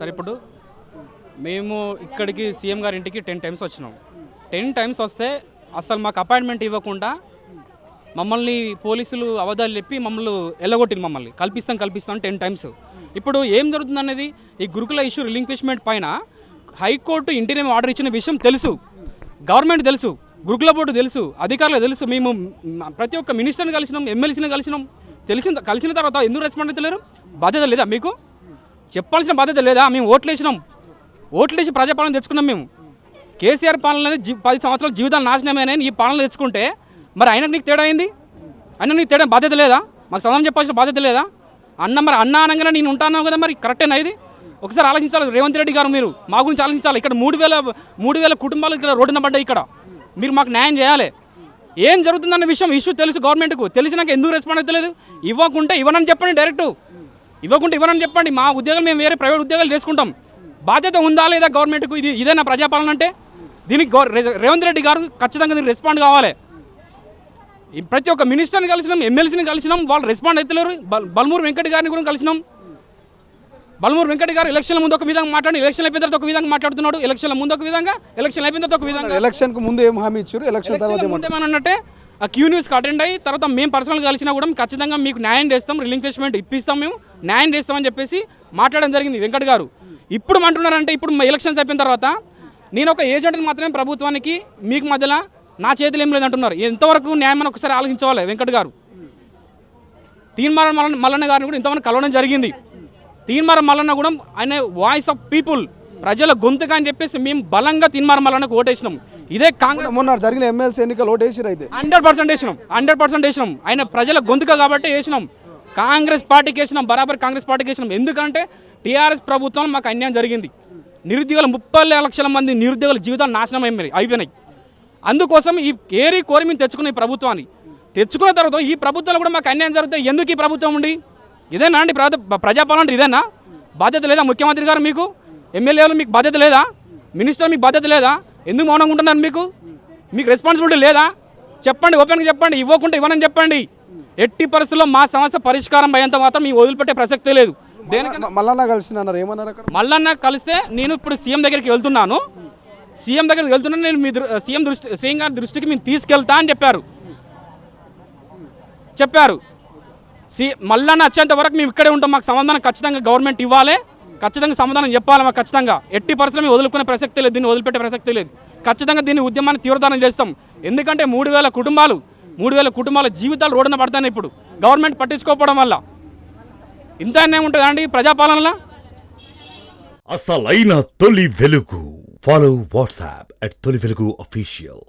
Sir ఇప్పుడు మేము ఇక్కడికి సీఎం గారి ఇంటికి 10 టైమ్స్ వచ్చినాం. 10 టైమ్స్ వస్తే అసలు మాకు అపాయింట్మెంట్ ఇవ్వకుండా మమ్మల్ని పోలీసులు అబద్ధాలు చెప్పి మమ్మల్ని ఎల్లగొట్టింది. మమ్మల్ని కల్పిస్తాం 10 టైమ్స్. ఇప్పుడు ఏం జరుగుతుంది అనేది ఈ గురుకుల ఇష్యూ రిలింక్విష్మెంట్ పైన హైకోర్టు ఇంటీరియం ఆర్డర్ ఇచ్చిన విషయం తెలుసు, గవర్నమెంట్ తెలుసు, గురుకుల బోర్డు తెలుసు, అధికారులు తెలుసు. మేము ప్రతి ఒక్క మినిస్టర్ని కలిసినాం, ఎమ్మెల్సీని కలిసినాం. కలిసిన తర్వాత ఎందుకు రెస్పాండ్ అవుతలేరు? బాధ్యత లేదా మీకు? చెప్పాల్సిన బాధ్యత లేదా? మేము ఓట్లేసి ప్రజాపాలన తెచ్చుకున్నాం. మేము కేసీఆర్ పాలన 10 సంవత్సరాల జీవితాలు నాశనమైన ఈ పాలన తెచ్చుకుంటే మరి ఆయనకు నీకు తేడా అయింది? నీకు తేడా బాధ్యత లేదా? మాకు సమాధానం చెప్పాల్సిన బాధ్యత లేదా? మరి అన్న అనగానే నేను ఉంటాను కదా, మరి కరెక్టేనా ఇది? ఒకసారి ఆలోచించాలి రేవంత్ రెడ్డి గారు, మీరు మా గురించి ఆలోచించాలి. ఇక్కడ 3,000 కుటుంబాలు ఇక్కడ రోడ్డున పడ్డాయి. ఇక్కడ మీరు మాకు న్యాయం చేయాలి. ఏం జరుగుతుందన్న విషయం ఇష్యూ తెలుసు గవర్నమెంట్కు, తెలిసినాక ఎందుకు రెస్పాండ్ అవుతలేదు? ఇవ్వనని చెప్పండి, డైరెక్ట్ ఇవ్వనని చెప్పండి. మా ఉద్యోగాలు మేము వేరే ప్రైవేట్ ఉద్యోగాలు చేసుకుంటాం. బాధ్యత ఉందా లేదా గవర్నమెంట్కు? ఇదేనా ప్రజాపాలన అంటే? దీనికి రేవంత్ రెడ్డి గారు ఖచ్చితంగా దీనికి రెస్పాండ్ కావాలి. ప్రతి ఒక్క మినిస్టర్ని కలిసినాం, ఎమ్మెల్సీని కలిసినాం, వాళ్ళు రెస్పాండ్ అవుతలేరు. బల్మూరు వెంకట్ గారిని కూడా కలిసినాం. బల్మూరు వెంకట్ గారు ఎలక్షన్ల ముందు ఒక విధంగా మాట్లాడి, ఎలక్షన్ అయిపోయిన తర్వాత ఒక విధంగా మాట్లాడుతున్నాడు. ఎలక్షన్ల ముందు ఒక విధంగా, ఎలక్షన్ అయిపోయిన తర్వాత ఒక విధంగా. ఎలక్షన్కు ముందు ఏం హామీ ఇచ్చారు, ఎలక్షన్ తర్వాత ఏమనంటే ఆ క్యూ న్యూస్కి అటెండ్ అయ్యి తర్వాత మేము పర్సనల్గా కలిసినా కూడా ఖచ్చితంగా మీకు న్యాయం చేస్తాం, రిలింక్విష్మెంట్ ఇప్పిస్తాం, మేము న్యాయం చేస్తామని చెప్పేసి మాట్లాడడం జరిగింది వెంకట్ గారు. ఇప్పుడు అంటున్నారంటే ఇప్పుడు ఎలక్షన్స్ అయిపోయిన తర్వాత నేను ఒక ఏజెంట్ని మాత్రమే ప్రభుత్వానికి, మీకు మధ్యలో నా చేతులు ఏం లేదంటున్నారు. ఎంతవరకు న్యాయం అని ఒకసారి ఆలోచించాలి. వెంకట్ గారు తీన్మారం మల్లన్న గారిని కూడా ఇంతవరకు కలవడం జరిగింది. తీన్మారం మల్లన్న కూడా ఆయన వాయిస్ ఆఫ్ పీపుల్, ప్రజల గొంతుగా అని చెప్పేసి మేము బలంగా తీన్మారం మల్లన్నకు ఓటేసినాం. ఇదే కాంగ్రెస్ మొన్న జరిగిన ఎమ్మెల్సీ ఎన్నికలు ఓటేసిరు. అయితే 100% వేసినాం. ఆయన ప్రజల గొంతుక కాబట్టి వేసినాం. కాంగ్రెస్ పార్టీకి వేసినాం, బరాబర్ కాంగ్రెస్ పార్టీకి వేసినాం. ఎందుకంటే టీఆర్ఎస్ ప్రభుత్వం మాకు అన్యాయం జరిగింది. నిరుద్యోగులు 30 లక్షల మంది నిరుద్యోగుల జీవితాలు నాశనం అయిపోయినాయి. అందుకోసం ఈ కోరి మేము తెచ్చుకున్న ఈ ప్రభుత్వాన్ని తెచ్చుకున్న తర్వాత ఈ ప్రభుత్వంలో కూడా మాకు అన్యాయం జరిగితే ఎందుకు ఈ ప్రభుత్వం ఉండి? ఇదేనా అండి ప్రజాపాలన అంటే? ఇదేనా? బాధ్యత లేదా ముఖ్యమంత్రి గారు? మీకు ఎమ్మెల్యేలు మీకు బాధ్యత లేదా? మినిస్టర్ మీకు బాధ్యత లేదా? ఎందుకు మౌనంగా ఉంటున్నారు? మీకు రెస్పాన్సిబిలిటీ లేదా? చెప్పండి, ఓపెన్గా చెప్పండి. ఇవ్వనని చెప్పండి. ఎట్టి పరిస్థితుల్లో మా సమస్య పరిష్కారం అయ్యేంత మాత్రం మేము వదిలిపెట్టే ప్రసక్తే లేదు. మల్లన్న కలిసినారు, ఏమన్నారు అక్కడ? మల్లన్న కలిస్తే నేను ఇప్పుడు సీఎం దగ్గరికి వెళ్తున్నాను, నేను మీ సీఎం గారి దృష్టికి మేము తీసుకెళ్తా అని చెప్పారు. మల్లన్న వచ్చేంత వరకు మేము ఇక్కడే ఉంటాం. మాకు సమాధానం ఖచ్చితంగా గవర్నమెంట్ ఇవ్వాలి, ఖచ్చితంగా సమాధానం చెప్పాలి. మాకు ఖచ్చితంగా ఎట్టి పరిస్థితుల్లో మేము వదులుకునే ప్రసక్తే లేదు, దీన్ని వదిలిపెట్టే ప్రసక్తే లేదు. ఖచ్చితంగా దీన్ని ఉద్యమాన్ని తీవ్రతరం చేస్తాం. ఎందుకంటే 3,000 కుటుంబాల జీవితాలు రోడ్డున పడతాయి. ఇప్పుడు గవర్నమెంట్ పట్టించుకోకపోవడం వల్ల ఇంత అన్యాయం ఉంటుందా అండి ప్రజాపాలనలో? అసలైన తొలి వెలుగు. ఫాలో వాట్సాప్ @తొలి వెలుగు official.